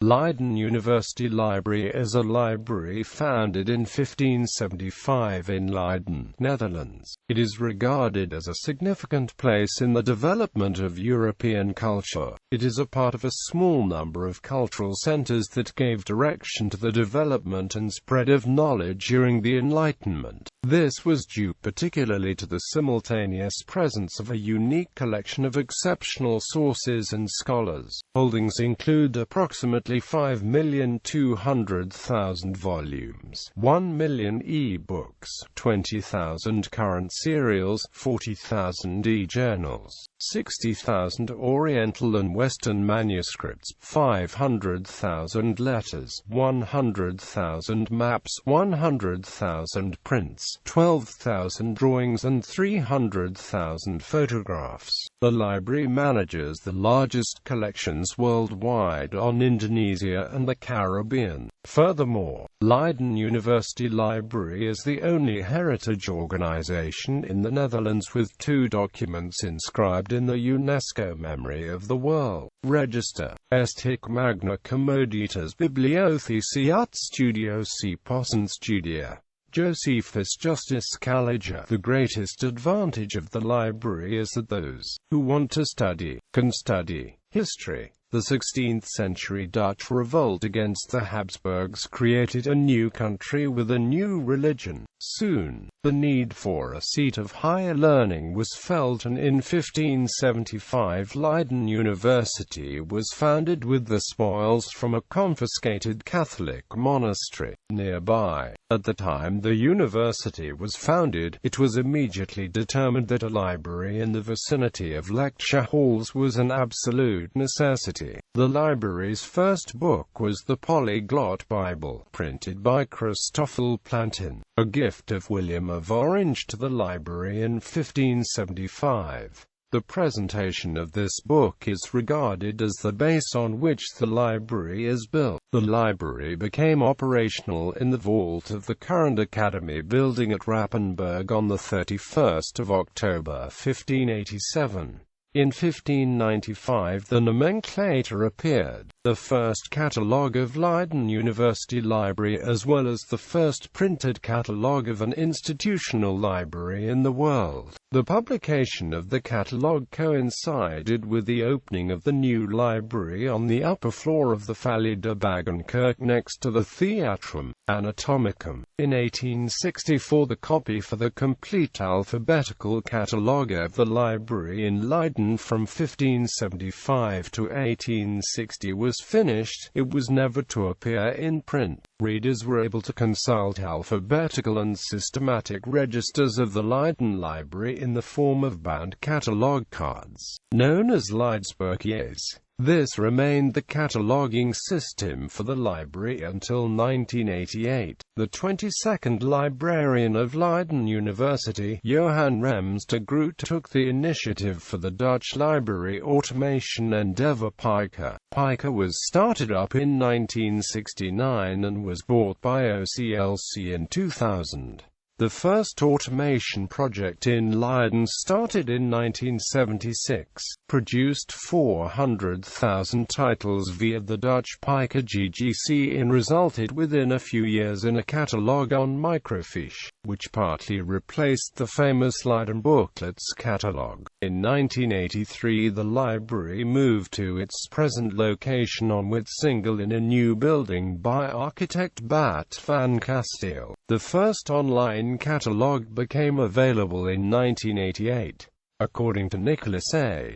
Leiden University Library is a library founded in 1575 in Leiden, Netherlands. It is regarded as a significant place in the development of European culture. It is a part of a small number of cultural centers that gave direction to the development and spread of knowledge during the Enlightenment. This was due particularly to the simultaneous presence of a unique collection of exceptional sources and scholars. Holdings include approximately 5,200,000 volumes, 1 million e-books, 20,000 current serials, 40,000 e-journals, 60,000 Oriental and Western manuscripts, 500,000 letters, 100,000 maps, 100,000 prints, 12,000 drawings and 300,000 photographs. The library manages the largest collections worldwide on Indonesia and the Caribbean. Furthermore, Leiden University Library is the only heritage organization in the Netherlands with 2 documents inscribed in the UNESCO Memory of the World Register. Est hic magna commoditas bibliothecae ut studio si possens studia. Josephus Justus Scaliger. The greatest advantage of the library is that those who want to study can study history. The 16th-century Dutch revolt against the Habsburgs created a new country with a new religion. Soon, the need for a seat of higher learning was felt, and in 1575 Leiden University was founded with the spoils from a confiscated Catholic monastery nearby. At the time the university was founded, it was immediately determined that a library in the vicinity of lecture halls was an absolute necessity. The library's first book was the Polyglot Bible, printed by Christoffel Plantin, a gift of Willem of Orange to the library in 1575. The presentation of this book is regarded as the base on which the library is built. The library became operational in the vault of the current Academy building at Rappenburg on the 31st of October 1587. In 1595 the nomenclator appeared, the first catalogue of Leiden University Library as well as the first printed catalogue of an institutional library in the world. The publication of the catalogue coincided with the opening of the new library on the upper floor of the Valley de Bagenkirk next to the Theatrum Anatomicum. In 1864 the copy for the complete alphabetical catalogue of the library in Leiden from 1575 to 1860 was finished. It was never to appear in print. Readers were able to consult alphabetical and systematic registers of the Leiden Library in the form of bound catalogue cards, known as Leidsboekjes. This remained the cataloguing system for the library until 1988. The 22nd librarian of Leiden University, Johannes de Groot, took the initiative for the Dutch library automation endeavor Pica. Pica was started up in 1969 and was bought by OCLC in 2000. The first automation project in Leiden started in 1976, produced 400,000 titles via the Dutch Pica GGC and resulted within a few years in a catalogue on microfiche, which partly replaced the famous Leiden booklets catalogue. In 1983 the library moved to its present location on Woudt in a new building by architect Bart van Kasteel. The first online catalogue became available in 1988. According to Nicholas A.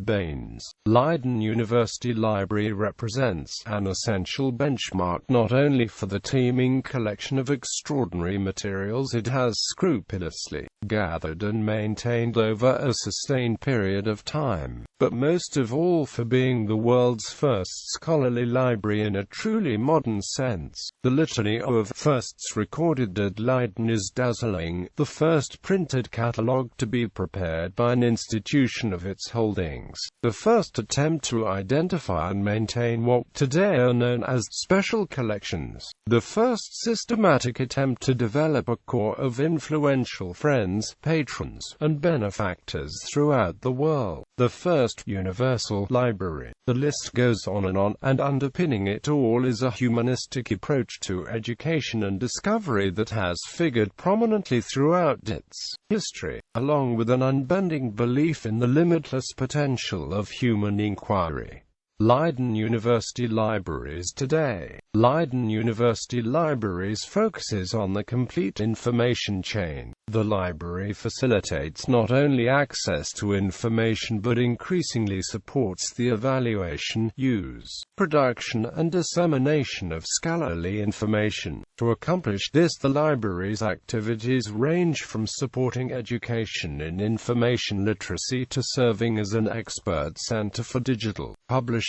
Baines, Leiden University Library represents an essential benchmark not only for the teeming collection of extraordinary materials it has scrupulously gathered and maintained over a sustained period of time, but most of all for being the world's first scholarly library in a truly modern sense. The litany of firsts recorded at Leiden is dazzling. The first printed catalogue to be prepared by define institution of its holdings, the first attempt to identify and maintain what today are known as special collections, the first systematic attempt to develop a core of influential friends, patrons, and benefactors throughout the world, the first universal library. The list goes on, and underpinning it all is a humanistic approach to education and discovery that has figured prominently throughout its history, along with an unbending belief in the limitless potential of human inquiry. Leiden University Libraries today. Leiden University Libraries focuses on the complete information chain. The library facilitates not only access to information but increasingly supports the evaluation, use, production and dissemination of scholarly information. To accomplish this, the library's activities range from supporting education in information literacy to serving as an expert center for digital publishing.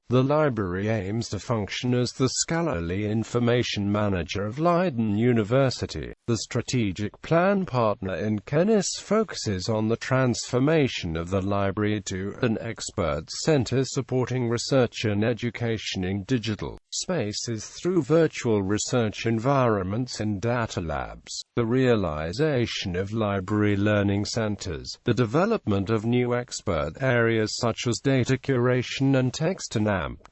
The library aims to function as the scholarly information manager of Leiden University. The strategic plan partner in Kennis focuses on the transformation of the library to an expert center supporting research and education in digital spaces through virtual research environments and data labs, the realization of library learning centers, the development of new expert areas such as data curation and text and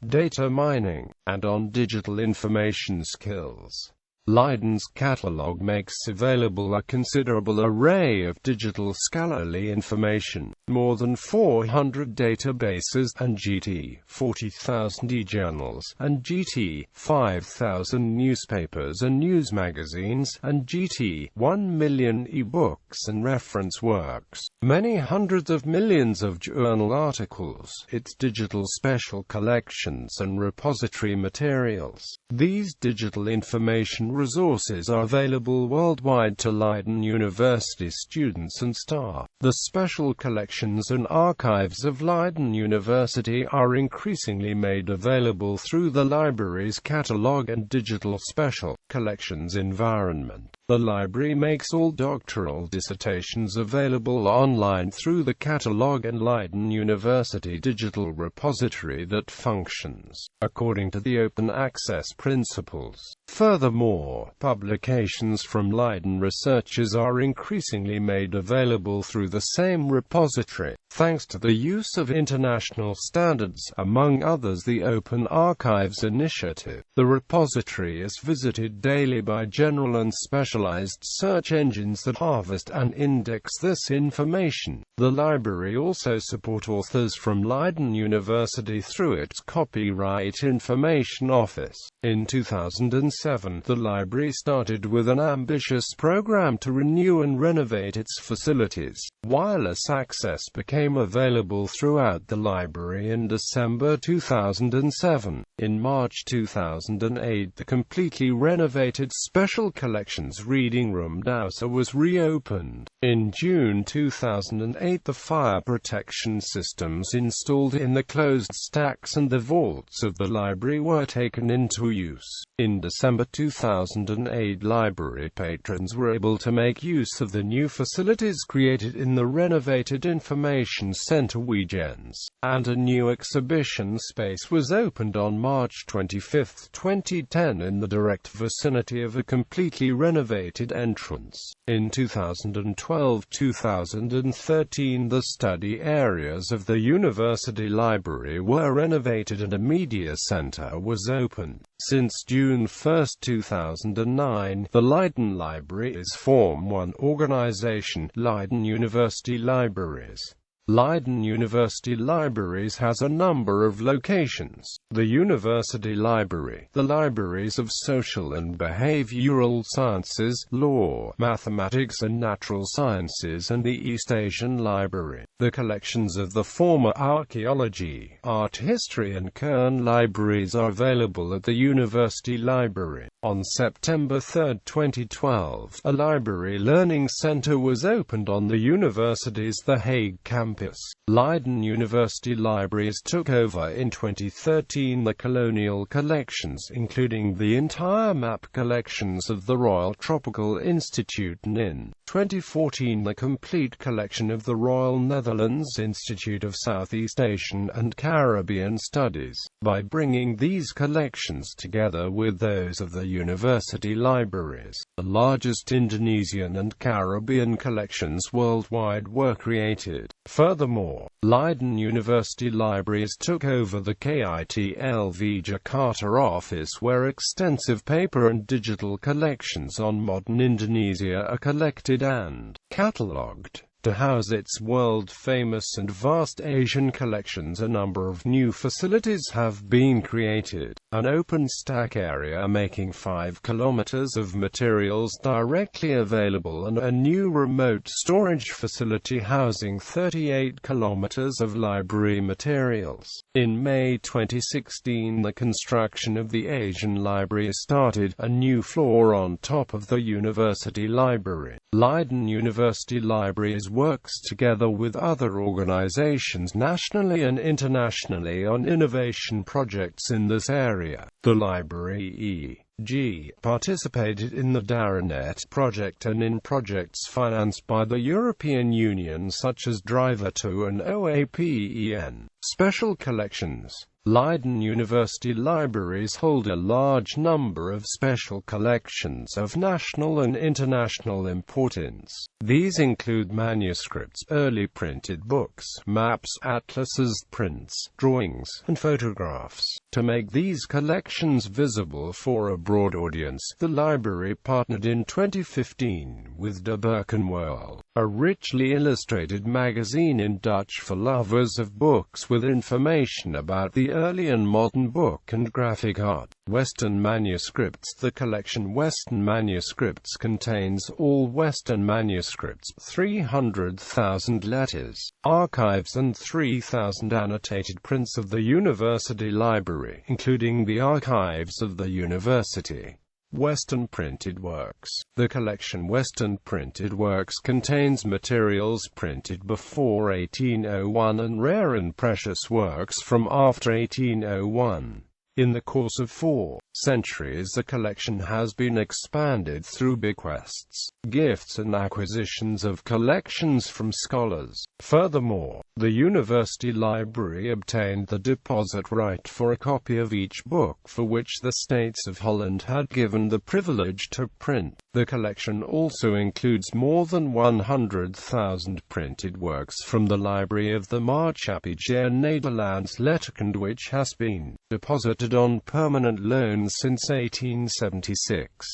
data mining, and on digital information skills. Leiden's catalog makes available a considerable array of digital scholarly information, more than 400 databases, and GT 40,000 e-journals, and GT 5,000 newspapers and news magazines, and GT 1 million e-books and reference works, many hundreds of millions of journal articles, its digital special collections and repository materials. These digital information resources are available worldwide to Leiden University students and staff. The special collections and archives of Leiden University are increasingly made available through the library's catalog and digital special collections environment. The library makes all doctoral dissertations available online through the catalog and Leiden University digital repository that functions according to the open access principles. Furthermore, publications from Leiden researchers are increasingly made available through the same repository, thanks to the use of international standards, among others the Open Archives Initiative. The repository is visited daily by general and specialized search engines that harvest and index this information. The library also supports authors from Leiden University through its Copyright Information Office. In 2007, the library started with an ambitious program to renew and renovate its facilities. Wireless access became available throughout the library in December 2007. In March 2008, the completely renovated Special Collections Reading Room Woudanus was reopened. In June 2008, the fire protection systems installed in the closed stacks and the vaults of the library were taken into use. In December 2008, library patrons were able to make use of the new facilities created in the renovated Information Center Weekends, and a new exhibition space was opened on March 25, 2010 in the direct vicinity of a completely renovated entrance. In 2012-2013, the study areas of the university library were renovated and a media center was opened. Since June 1, 2009, the Leiden Library is Form 1 organization, Leiden University Libraries. Leiden University Libraries has a number of locations: the University Library, the libraries of social and behavioral sciences, law, mathematics and natural sciences, and the East Asian Library. The collections of the former archaeology, art history and Kern libraries are available at the University Library. On September 3, 2012, a library learning center was opened on the university's The Hague campus. Leiden University Libraries took over in 2013 the colonial collections, including the entire map collections of the Royal Tropical Institute, and in 2014 the complete collection of the Royal Netherlands Institute of Southeast Asian and Caribbean Studies. By bringing these collections together with those of the university libraries, the largest Indonesian and Caribbean collections worldwide were created. Furthermore, Leiden University Libraries took over the KITLV Jakarta office, where extensive paper and digital collections on modern Indonesia are collected and catalogued. To house its world-famous and vast Asian collections, a number of new facilities have been created. An open stack area making 5 kilometers of materials directly available, and a new remote storage facility housing 38 kilometers of library materials. In May 2016, the construction of the Asian Library started, a new floor on top of the university library. Leiden University Libraries works together with other organizations nationally and internationally on innovation projects in this area. The library e.g. participated in the DARANET project and in projects financed by the European Union such as Driver2 and OAPEN. Special collections. Leiden University Libraries hold a large number of special collections of national and international importance. These include manuscripts, early printed books, maps, atlases, prints, drawings, and photographs. To make these collections visible for a broad audience, the library partnered in 2015 with De Boekenwereld, a richly illustrated magazine in Dutch for lovers of books with information about the early and modern book and graphic art. Western manuscripts. The collection Western Manuscripts contains all Western manuscripts, 300,000 letters, archives and 3,000 annotated prints of the university library, including the archives of the university. Western Printed Works. The collection Western Printed Works contains materials printed before 1801 and rare and precious works from after 1801. In the course of 4 centuries, the collection has been expanded through bequests, gifts and acquisitions of collections from scholars. Furthermore, the university library obtained the deposit right for a copy of each book for which the States of Holland had given the privilege to print. The collection also includes more than 100,000 printed works from the library of the Netherlands.It, which has been deposited on permanent loan since 1876.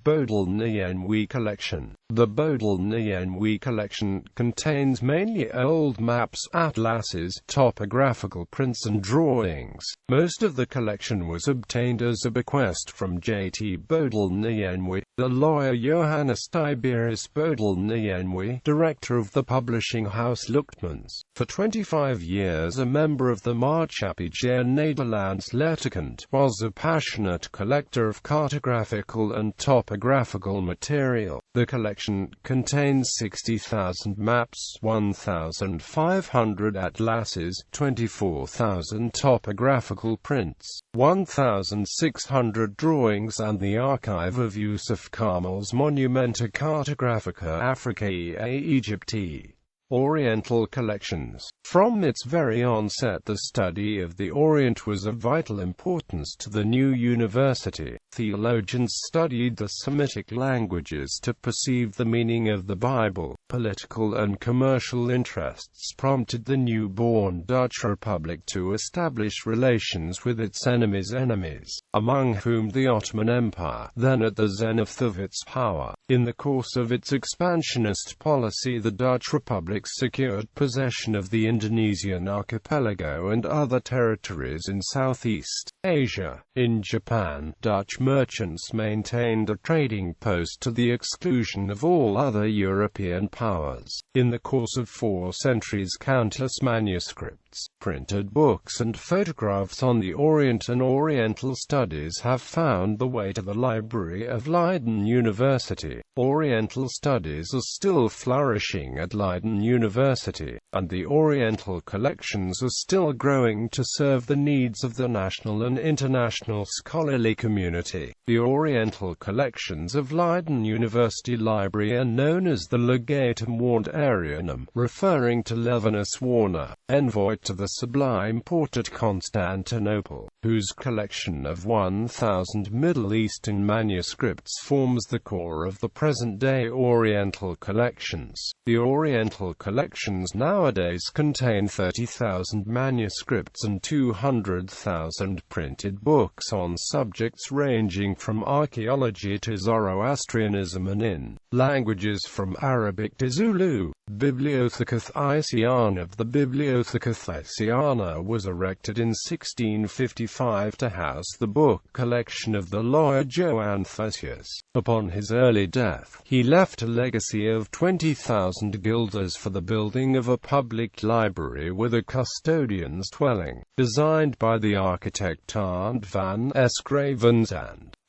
Boedelnijenwe collection. The Boedelnijenwe collection contains mainly old maps, atlases, topographical prints and drawings. Most of the collection was obtained as a bequest from J.T. Boedelnijenwe, the lawyer Johannes Tiberius Boedelnijenwe, director of the publishing house Luchtmans. For 25 years a member of the Maatschappij Nederlands.It, was a passionate collector of cartographical and topographical material. The collection contains 60,000 maps, 1,500 atlases, 24,000 topographical prints, 1,600 drawings and the archive of Yusuf Kamal's Monumenta Cartografica Africae Aegypti. Oriental collections. From its very onset, the study of the Orient was of vital importance to the new university. Theologians studied the Semitic languages to perceive the meaning of the Bible. Political and commercial interests prompted the newborn Dutch Republic to establish relations with its enemies', among whom the Ottoman Empire, then at the zenith of its power. In the course of its expansionist policy, the Dutch Republic Catholics secured possession of the Indonesian archipelago and other territories in Southeast Asia. In Japan, Dutch merchants maintained a trading post to the exclusion of all other European powers. In the course of 4 centuries, countless manuscripts, printed books and photographs on the Orient and Oriental studies have found the way to the library of Leiden University. Oriental studies are still flourishing at Leiden University, and the Oriental collections are still growing to serve the needs of the national and international scholarly community. The Oriental collections of Leiden University Library are known as the Legatum Woudanus, referring to Levinus Warner, envoy to the Sublime Porte at Constantinople, whose collection of 1,000 Middle Eastern manuscripts forms the core of the present-day Oriental collections. The Oriental collections nowadays contain 30,000 manuscripts and 200,000 printed books on subjects ranging from archaeology to Zoroastrianism and in languages from Arabic to Zulu. Bibliotheca Thaisiana of the Bibliotheca Thaisiana was erected in 1655 to house the book collection of the lawyer Johannes. Upon his early death, he left a legacy of 20,000 guilders for the building of a public library with a custodian's dwelling, designed by the architect Arndt van Engraving.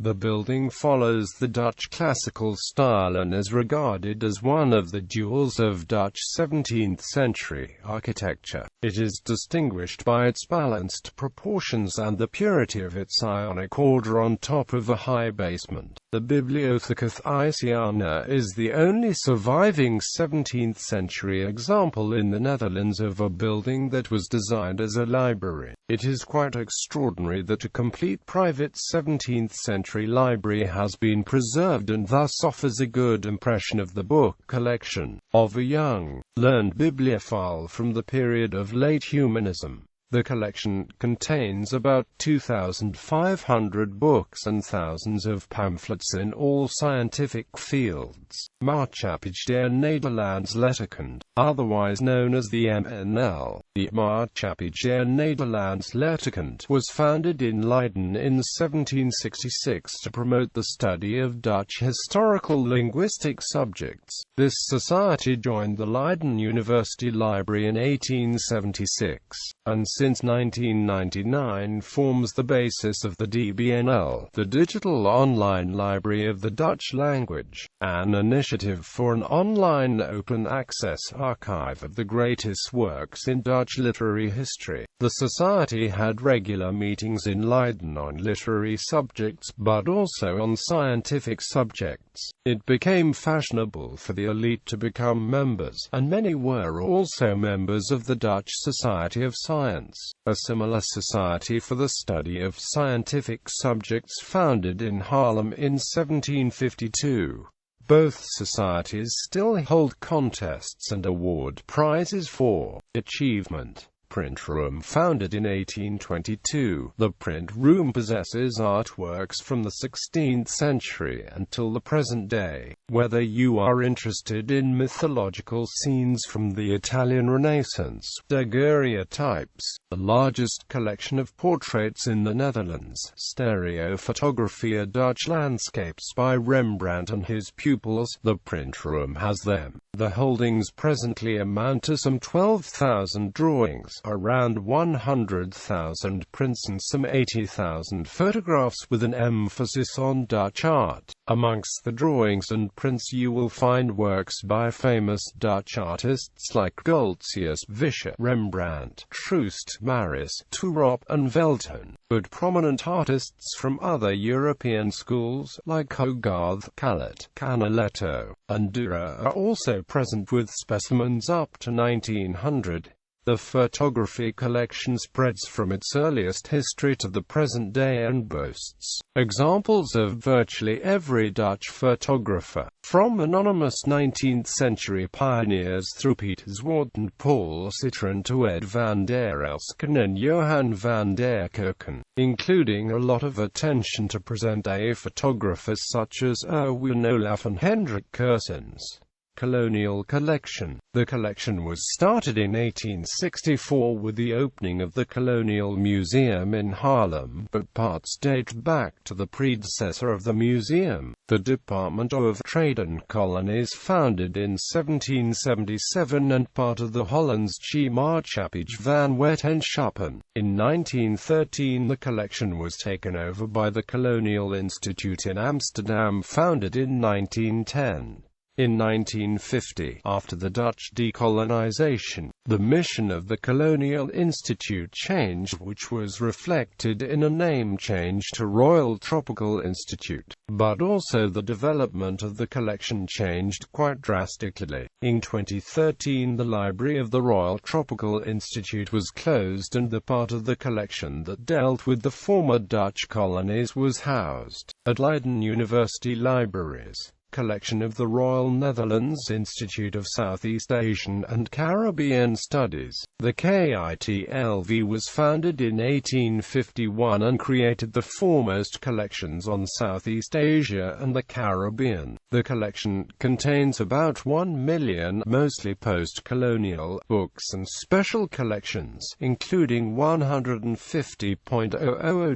The building follows the Dutch classical style and is regarded as one of the jewels of Dutch 17th-century architecture. It is distinguished by its balanced proportions and the purity of its Ionic order on top of a high basement. The Bibliotheca Thaisiana is the only surviving 17th-century example in the Netherlands of a building that was designed as a library. It is quite extraordinary that a complete private 17th-century library has been preserved and thus offers a good impression of the book collection of a young, learned bibliophile from the period of late humanism. The collection contains about 2,500 books and thousands of pamphlets in all scientific fields. Maatschappij der Nederlands Letterkunde, otherwise known as the MNL. The Maatschappij der Nederlands Letterkunde was founded in Leiden in 1766 to promote the study of Dutch historical linguistic subjects. This society joined the Leiden University Library in 1876, and since 1999 forms the basis of the DBNL, the Digital Online Library of the Dutch Language, an initiative for an online open-access archive of the greatest works in Dutch literary history. The society had regular meetings in Leiden on literary subjects, but also on scientific subjects. It became fashionable for the elite to become members, and many were also members of the Dutch Society of Science, a similar society for the study of scientific subjects founded in Haarlem in 1752. Both societies still hold contests and award prizes for achievement. Print Room founded in 1822. The print room possesses artworks from the 16th century until the present day. Whether you are interested in mythological scenes from the Italian Renaissance, daguerreotypes, the largest collection of portraits in the Netherlands, stereophotography, Dutch landscapes by Rembrandt and his pupils, the print room has them. The holdings presently amount to some 12,000 drawings, around 100,000 prints and some 80,000 photographs with an emphasis on Dutch art. Amongst the drawings and prints you will find works by famous Dutch artists like Goltzius, Vischer, Rembrandt, Troost, Maris, Toorop, and Velton, but prominent artists from other European schools like Hogarth, Calet, Canaletto, and Dürer are also present with specimens up to 1900. The photography collection spreads from its earliest history to the present day and boasts examples of virtually every Dutch photographer, from anonymous 19th-century pioneers through Piet Zwart and Paul Citroen to Ed van der Elsken and Johan van der Kerken, including a lot of attention to present-day photographers such as Erwin Olaf and Hendrik Kersens. Colonial collection. The collection was started in 1864 with the opening of the Colonial Museum in Haarlem, but parts date back to the predecessor of the museum, the Department of Trade and Colonies, founded in 1777 and part of the Hollands Maatschappij van Wetenschappen. In 1913 the collection was taken over by the Colonial Institute in Amsterdam, founded in 1910. In 1950, after the Dutch decolonization, the mission of the Colonial Institute changed, which was reflected in a name change to Royal Tropical Institute. But also the development of the collection changed quite drastically. In 2013 the library of the Royal Tropical Institute was closed and the part of the collection that dealt with the former Dutch colonies was housed at Leiden University Libraries. Collection of the Royal Netherlands Institute of Southeast Asian and Caribbean Studies. The KITLV was founded in 1851 and created the foremost collections on Southeast Asia and the Caribbean. The collection contains about 1 million, mostly post-colonial, books and special collections, including 150,000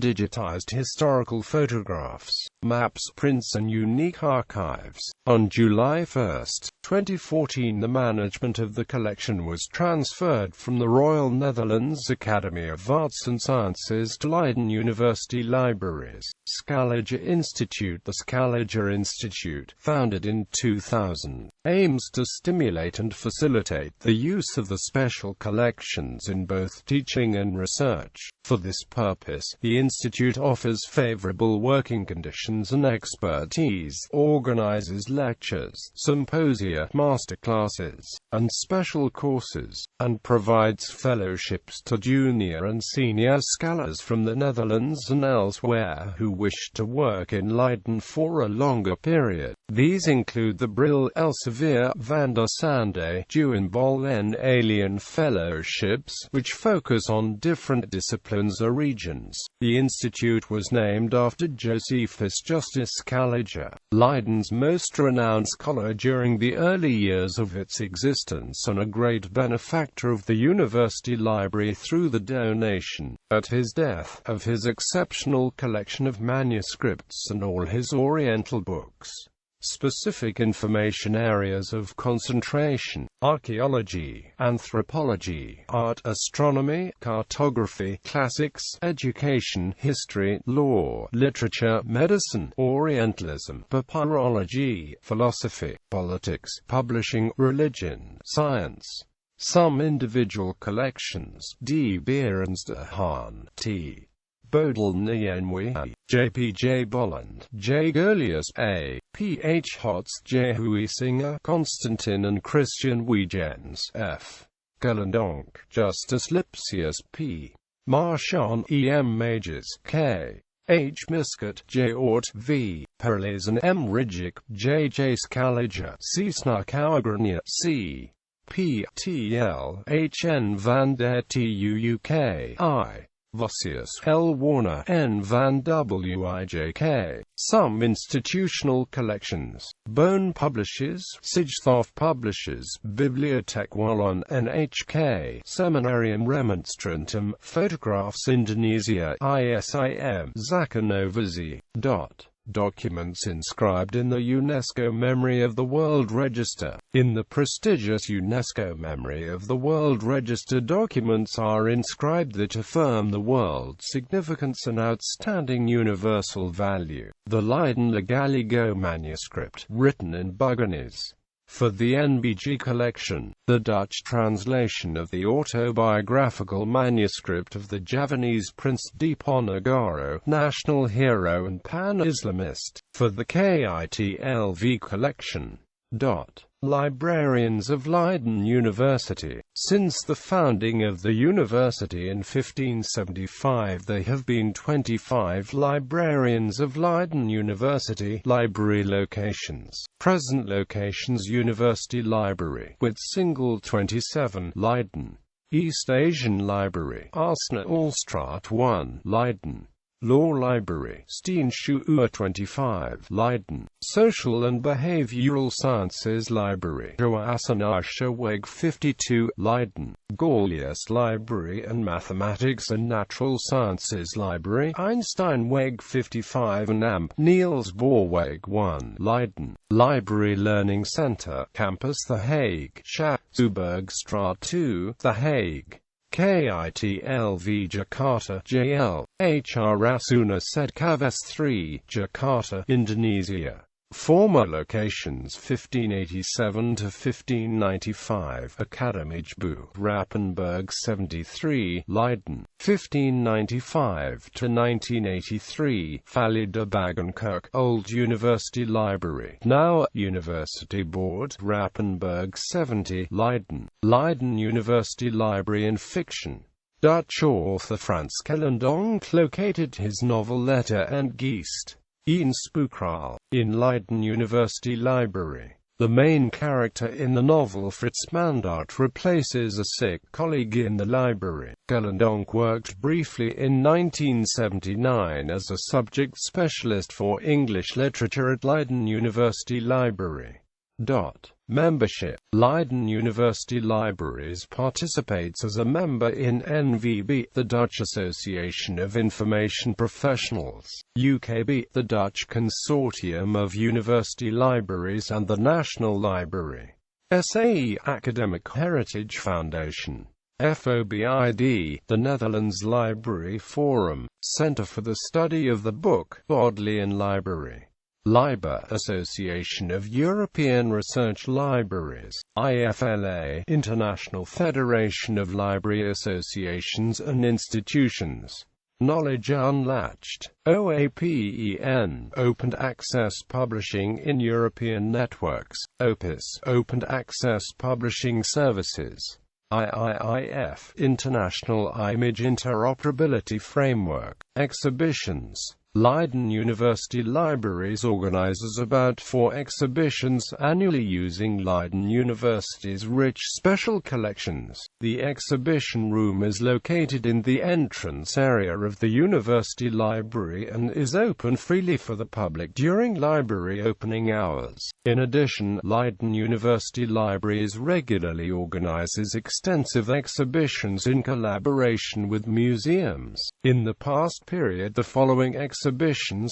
digitized historical photographs, maps, prints and unique archives. On July 1, 2014, the management of the collection was transferred from the Royal Netherlands Academy of Arts and Sciences to Leiden University Libraries. Scaliger Institute. The Scaliger Institute, founded in 2000, aims to stimulate and facilitate the use of the special collections in both teaching and research. For this purpose, the Institute offers favorable working conditions and expertise, organizes lectures, symposia, masterclasses, and special courses, and provides fellowships to junior and senior scholars from the Netherlands and elsewhere who wish to work in Leiden for a longer period. These include the Bril Elsevier van der Sande Duinbol en Alien Fellowships, which focus on different disciplines or regions. The institute was named after Josephus Justus Scaliger, Leiden's most renowned scholar during the early years of its existence and a great benefactor of the university library through the donation, at his death, of his exceptional collection of manuscripts and all his Oriental books. Specific information: areas of concentration: archaeology, anthropology, art, astronomy, cartography, classics, education, history, law, literature, medicine, Orientalism, papyrology, philosophy, politics, publishing, religion, science. Some individual collections: D. Beerens de Haan, T. Bodel Nyenwe, J.P.J. Bolland, J. Golius, A. P.H. Hotz, J. Huisinger, Constantin and Christian Huygens, F. Gelendonk, Justus Lipsius, P. Marchand, E. M. Majors, K. H. Miscott, J. Ort, V. Perles and M. Ridgick, J. J. Scaliger, C. Snarkauergrania, C. P. T. L. H. N. van der Tuuk, I. Vossius, L. Warner, N. van Wijk. Some institutional collections: Bone Publishers, Sigthoff Publishers, Bibliotheek Wallon NHK, Seminarium Remonstrantum, Photographs Indonesia, ISIM, Zakanovazi. Documents inscribed in the UNESCO Memory of the World Register. In the prestigious UNESCO Memory of the World Register, documents are inscribed that affirm the world's significance and outstanding universal value. The Leiden Legaligo manuscript, written in Buganese. For the NBG collection, the Dutch translation of the autobiographical manuscript of the Javanese Prince Diponegoro, national hero and pan-Islamist. For the KITLV collection. Librarians of Leiden University. Since the founding of the university in 1575, there have been 25 librarians of Leiden University. Library locations. Present locations: University Library, with single 27, Leiden. East Asian Library, Arsena Allstraat 1, Leiden. Law Library, Steenschouwer 25, Leiden. Social and Behavioral Sciences Library, Johannes 52, Leiden. Gaulius Library and Mathematics and Natural Sciences Library, Einstein Weg 55 and Amp. Niels Bohr Weg 1, Leiden. Library Learning Center, Campus The Hague, Schaerbeekstraat 2, The Hague. KITLV Jakarta, JL, HR Rasuna Sedkaves 3, Jakarta, Indonesia. Former locations 1587 to 1595, Akademigebouw, Rappenberg 73, Leiden, 1595 to 1983, Valley de Bagenkirk, Old University Library, now University Board, Rappenberg 70, Leiden, Leiden University Library in Fiction. Dutch author Frans Kellendonk located his novel Letter and Geest in Spookral, in Leiden University Library. The main character in the novel Frits Mandaert replaces a sick colleague in the library. Kellendonk worked briefly in 1979 as a subject specialist for English literature at Leiden University Library. Membership. Leiden University Libraries participates as a member in NVB, the Dutch Association of Information Professionals, UKB, the Dutch Consortium of University Libraries, and the National Library. SAE Academic Heritage Foundation. FOBID, the Netherlands Library Forum, Centre for the Study of the Book, Bodleian Library. LIBA, Association of European Research Libraries, IFLA, International Federation of Library Associations and Institutions. Knowledge Unlatched, OAPEN, Open Access Publishing in European Networks, OPIS, Open Access Publishing Services. IIIF, International Image Interoperability Framework. Exhibitions. Leiden University Libraries organizes about 4 exhibitions annually using Leiden University's rich special collections. The exhibition room is located in the entrance area of the University Library and is open freely for the public during library opening hours. In addition, Leiden University Libraries regularly organizes extensive exhibitions in collaboration with museums. In the past period, the following exhibitions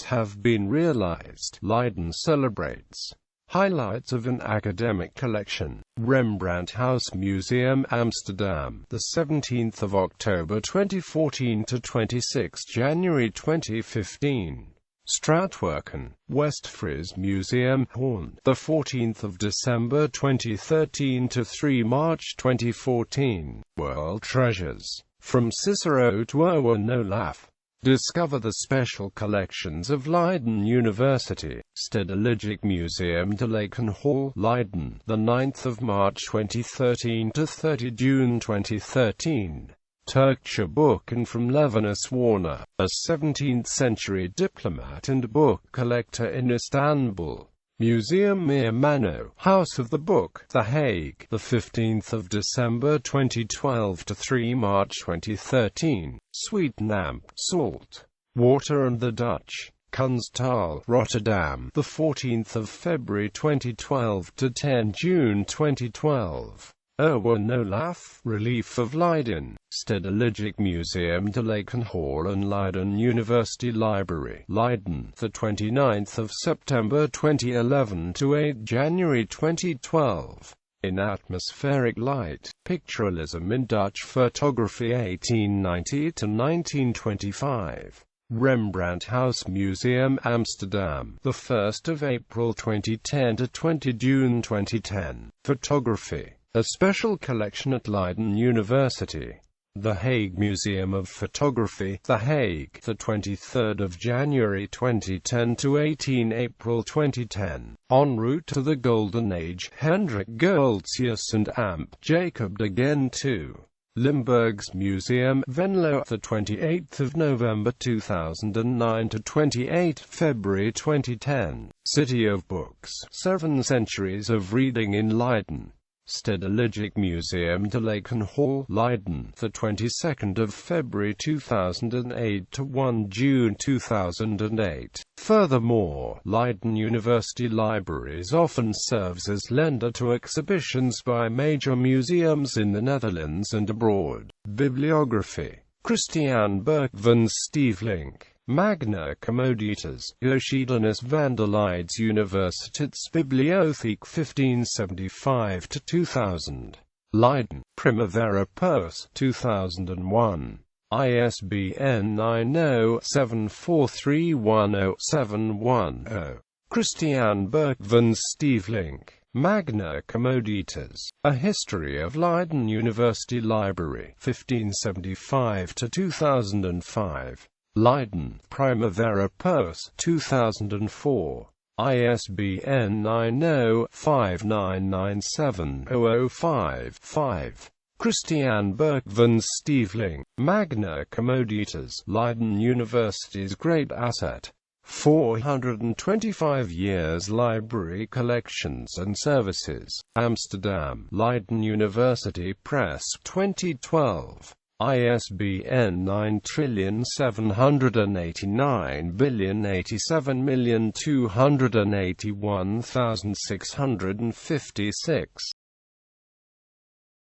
have been realized. Leiden celebrates highlights of an academic collection. Rembrandt House Museum, Amsterdam, the 17th of October 2014 to 26 January 2015. Stratwerken, Westfries Museum, Hoorn, the 14th of December 2013 to 3 March 2014. World Treasures. From Cicero to Erwin Olaf. Discover the special collections of Leiden University. Stedelijk Museum de Lakenhall, Leiden, the 9th of March 2013 to 30 June 2013. Turkse Boeken from Levinus Warner, a 17th-century diplomat and book collector in Istanbul. Museum Meermano, House of the Book, The Hague, the 15th of December 2012 to 3 March 2013. Sweetnamp, Salt, Water and the Dutch. Kunsthal, Rotterdam, the 14th of February 2012 to 10 June 2012. Erwin Olaf, Relief of Leiden, Stedelijk Museum de Lakenhall and Leiden University Library, Leiden, the 29th of September 2011 to 8 January 2012. In Atmospheric Light, Pictorialism in Dutch Photography 1890 to 1925. Rembrandt House Museum, Amsterdam, the 1st of April 2010 to 20 June 2010. Photography. A special collection at Leiden University. The Hague Museum of Photography, The Hague, the 23rd of January 2010 to 18 April 2010. En route to the Golden Age, Hendrik Goltzius and Amp. Jacob de Gen 2. Limburg's Museum, Venlo, the 28th of November 2009 to 28 February 2010. City of Books, 7 Centuries of Reading in Leiden. Stedelijk Museum de Lakenhall, Leiden, the 22nd of February 2008 to 1 June 2008. Furthermore, Leiden University Libraries often serves as lender to exhibitions by major museums in the Netherlands and abroad. Bibliography: Christian Berg van Stevelink, Magna Commoditas, Johannes van der Leidens Universiteits Bibliotheek 1575-2000. Leiden, Primavera Pers, 2001. ISBN 9074310710. Christian Berg van Stevelink, Magna Commoditas, A History of Leiden University Library, 1575-2005. Leiden, Primavera Pers, 2004. ISBN 90-5997-005-5. Christian Berg van Stevelink, Magna Commoditas, Leiden University's great asset. 425 years library collections and services. Amsterdam, Leiden University Press, 2012. ISBN 9789087,281,656.